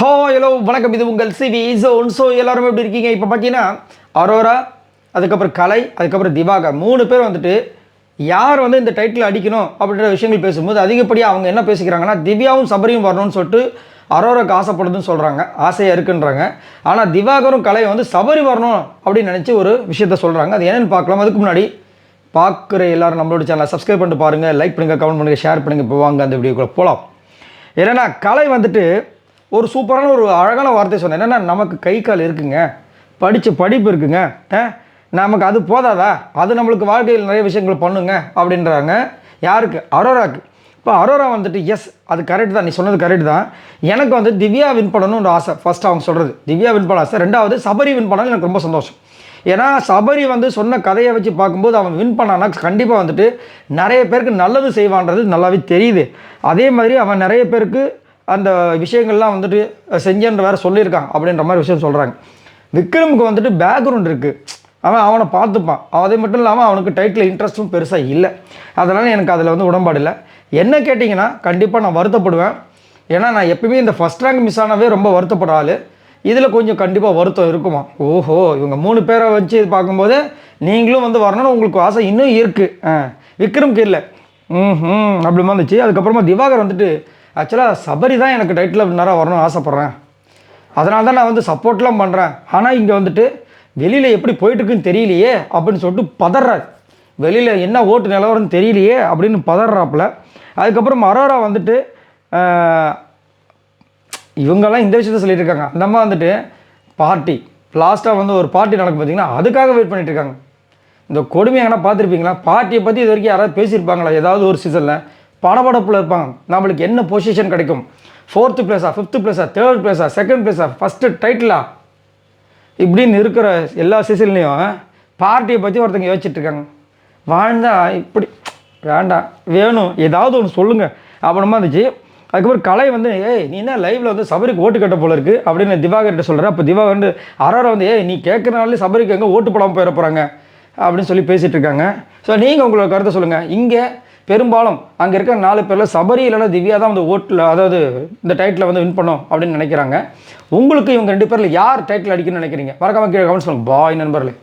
Hello வணக்கம், இது உங்கள் சிவி ஜோன். ஸோ எல்லாருமே எப்படி இருக்கீங்க? இப்போ பார்த்தீங்கன்னா அரோரா, அதுக்கப்புறம் கலை, அதுக்கப்புறம் திவாகர் 3 பேர் வந்துட்டு யார் வந்து இந்த டைட்டில் அடிக்கணும் அப்படின்ற விஷயங்கள் பேசும்போது அதிகப்படியாக அவங்க என்ன பேசிக்கிறாங்கன்னா, திவ்யாவும் சபரியும் வரணும்னு சொல்லிட்டு அரோராக்கு ஆசைப்படுதுன்னு சொல்கிறாங்க, ஆசையாக இருக்குன்றாங்க. ஆனால் திவாகரும் கலை வந்து சபரி வரணும் அப்படின்னு நினச்சி ஒரு விஷயத்த சொல்கிறாங்க. அது என்னென்னு பார்க்கலாம். அதுக்கு முன்னாடி பார்க்குற எல்லோரும் நம்மளோட சேனலை சப்ஸ்கிரைப் பண்ணிட்டு பாருங்கள், லைக் பண்ணுங்கள், கமெண்ட் பண்ணுங்கள், ஷேர் பண்ணுங்கள். இப்போ வாங்க அந்த வீடியோக்குள்ளே போகலாம். ஏன்னா கலை வந்துட்டு ஒரு சூப்பரான ஒரு அழகான வார்த்தை சொன்னேன். என்னென்னா, நமக்கு கை கால் இருக்குங்க, படித்த படிப்பு இருக்குங்க, நமக்கு அது போதாதா, அது நம்மளுக்கு வாழ்க்கையில் நிறைய விஷயங்கள் பண்ணுங்க அப்படின்றாங்க. யாருக்கு? அரோராக்கு. இப்போ அரோரா வந்துட்டு எஸ், அது கரெக்ட் தான், நீ சொன்னது கரெக்ட் தான். எனக்கு வந்து திவ்யா வின் பண்ணணும்னு ஒரு ஆசை. ஃபஸ்ட்டு அவங்க சொல்கிறது திவ்யா வின் பண்ண ஆசை. ரெண்டாவது சபரி வின் பண்ணணும் எனக்கு ரொம்ப சந்தோஷம். ஏன்னா சபரி வந்து சொன்ன கதையை வச்சு பார்க்கும்போது அவன் வின் பண்ணான்னா கண்டிப்பாக வந்துட்டு நிறைய பேருக்கு நல்லது செய்வான்றது நல்லாவே தெரியுது. அதே மாதிரி அவன் நிறைய பேருக்கு அந்த விஷயங்கள்லாம் வந்துட்டு செஞ்சேன்ற வேறு சொல்லியிருக்கான் அப்படின்ற மாதிரி விஷயம் சொல்கிறாங்க. விக்ரமுக்கு வந்துட்டு பேக்ரவுண்ட் இருக்குது, அவனை பார்த்துப்பான். அதே மட்டும் இல்லாமல் அவனுக்கு டைட்டில் இன்ட்ரெஸ்ட்டும் பெருசாக இல்லை. அதனால் எனக்கு அதில் வந்து உடன்பாடு இல்லை. என்ன கேட்டிங்கன்னா கண்டிப்பாக நான் வருத்தப்படுவேன். ஏன்னா நான் எப்பவுமே இந்த ஃபஸ்ட் ரேங்க் மிஸ் ஆனவே ரொம்ப வருத்தப்பட ஆள். இதில் கொஞ்சம் கண்டிப்பாக வருத்தம் இருக்குமா. ஓஹோ, இவங்க 3 பேரை வச்சு பார்க்கும்போது நீங்களும் வந்து வரணும்னு உங்களுக்கு ஆசை இன்னும் இருக்குது. விக்ரமுக்கு இல்லை அப்படி வந்துச்சு. அதுக்கப்புறமா திவாகர் வந்துட்டு ஆக்சுவலாக சபரி தான் எனக்கு டைட்டில் வின்னராக வரணும்னு ஆசைப்பட்றேன், அதனால தான் நான் வந்து சப்போர்ட்லாம் பண்ணுறேன். ஆனால் இங்கே வந்துட்டு வெளியில் எப்படி போயிட்டுருக்குன்னு தெரியலையே அப்படின்னு சொல்லிட்டு பதறாரு. வெளியில் என்ன ஓட்டு நிலவரம்னு தெரியலையே அப்படின்னு பதறாப்புல. அதுக்கப்புறம் அரோரா வந்துட்டு இவங்கெல்லாம் இந்த விஷயத்த சொல்லிட்டு இருக்காங்க. அந்த அம்மா வந்துட்டு பார்ட்டி லாஸ்ட்டாக வந்து ஒரு பார்ட்டி நடக்கும் பார்த்திங்கன்னா, அதுக்காக வெயிட் பண்ணிட்டு இருக்காங்க. இந்த கொடுமை எங்கன்னா பார்த்துருப்பீங்களா? பார்ட்டியை பற்றி இது வரைக்கும் யாராவது பேசியிருப்பாங்களா? ஏதாவது ஒரு சீசனில் படபடப்பில் இருப்பாங்க. நம்மளுக்கு என்ன பொசிஷன் கிடைக்கும், 4th பிளேஸா, 5th பிளேஸா, 3rd பிளேஸா, 2nd பிளேஸா, first டைட்டிலா, இப்படின்னு இருக்கிற எல்லா சீசன்லேயும் பார்ட்டியை பற்றி ஒருத்தங்க யோசிச்சுட்ருக்காங்க. வாழ்ந்தா இப்படி வேண்டாம், வேணும் ஏதாவது ஒன்று சொல்லுங்கள் அப்படிமா இருந்துச்சு. அதுக்கப்புறம் கலை வந்து நீ என்ன லைவில் வந்து சபரிக்கு ஓட்டு கட்ட போல இருக்குது அப்படின்னு திவாகர்கிட்ட சொல்கிறேன். அப்போ திவாகர் வந்து அரோரா வந்து நீ கேட்குறனாலே சபரிக்கு எங்கே ஓட்டு போடாமல் போயிட போகிறாங்க அப்படின்னு சொல்லி பேசிகிட்டு இருக்காங்க. ஸோ நீங்கள் உங்களோட கருத்தை சொல்லுங்கள். இங்கே பெரும்பாலும் அங்கே இருக்கிற 4 பேரில் சபரி இல்லைனா திவ்யா தான் வந்து ஓட்டில், அதாவது இந்த டைட்டில் வந்து வின் பண்ணோம் அப்படின்னு நினைக்கிறாங்க. உங்களுக்கு இவங்க 2 பேரில் யார் டைட்டில் அடிக்கணும்னு நினைக்கிறீங்க? மறக்காம கீழே கமெண்ட்ஸ் பண்ணுங்கள். பாய் நண்பர்களே.